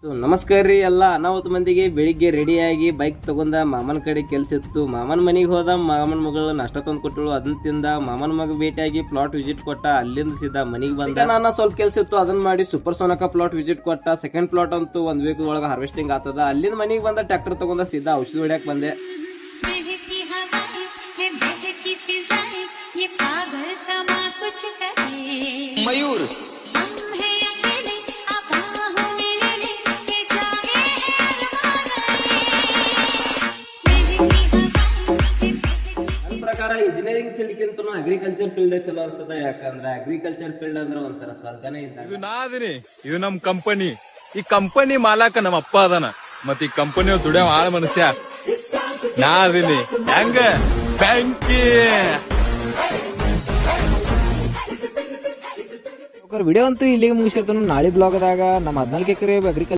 So ನಮಸ್ಕಾರ ರೀ ಎಲ್ಲ ಅನಾಹುತ ಮಂದಿಗೆ. ಬೆಳಿಗ್ಗೆ ರೆಡಿಯಾಗಿ ಬೈಕ್ ತಗೊಂಡ ಮಾಮನ ಕಡೆ ಕೆಲಸ ಇತ್ತು. ಮಾಮನ ಮನೆಗೆ ಹೋದ. ಮಾಮನ ಮಗಳು ನಾಷ್ಟ ತಂದು ಕೊಟ್ಟಳು, ಅದನ್ನ ತಿಂದ. ಮಾಮನ ಮಗ ಭೇಟಿಯಾಗಿ ಪ್ಲಾಟ್ ವಿಸಿಟ್ ಕೊಟ್ಟ. ಅಲ್ಲಿಂದ ಸೀದಾ ಮನೆಗೆ ಬಂದ. ನಾನು ಸ್ವಲ್ಪ ಕೆಲಸ ಇತ್ತು, ಅದನ್ನ ಮಾಡಿ ಸೂಪರ್ ಸೋನಕ ಪ್ಲಾಟ್ ವಿಸಿಟ್ ಕೊಟ್ಟ. ಸೆಕೆಂಡ್ ಪ್ಲಾಟ್ ಅಂತೂ 1 ವೀಕ್ ಒಳಗೆ ಹಾರ್ವೆಸ್ಟಿಂಗ್ ಆಗ್ತದ. ಅಲ್ಲಿಂದ ಮನೆಗೆ ಬಂದ, ಟ್ರ್ಯಾಕ್ಟರ್ ತಗೊಂಡ ಸೀದಾ ಔಷಧಿ ಹೊಡ್ಯಾಕ್ ಬಂದೆ. ಮಯೂರ್ ಇಂಜಿನಿಯರಿಂಗ್ ಫೀಲ್ಡ್ ಗಿಂತ ಅಗ್ರಿಕಲ್ಚರ್ ಫೀಲ್ಡ್ ಚಲೋ ಅನ್ಸ್ತದ. ಯಾಕಂದ್ರೆ ಅಗ್ರಿಕಲ್ಚರ್ ಫೀಲ್ಡ್ ಅಂದ್ರೆ ಒಂಥರ ಸ್ವರ್ಗನೇ ಇದ್ದ. ಇದು ನಾ ಅದೀನಿ, ಇದು ನಮ್ ಕಂಪನಿ. ಈ ಕಂಪನಿ ಮಾಲಕ ನಮ್ಮ ಅಪ್ಪ ಅದಾನ. ಮತ್ ಈ ಕಂಪನಿ ದುಡಿಯೋ ಆಳ ಮನುಷ್ಯ ನಾ ಅದೀನಿ. ಹೆಂಗ ಬ್ಯಾಂಕಿ ವಿಡಿಯೋ ಅಂತೂ ಇಲ್ಲಿಗೆ ಮುಗಿಸಿರ್ತಾನು. ನಾಳೆ ಬ್ಲಾಗ್ದಾಗ ನಮ್ಮ 14 ಎಕರೆ ಅಗ್ರಿಕಲ್ಚರ್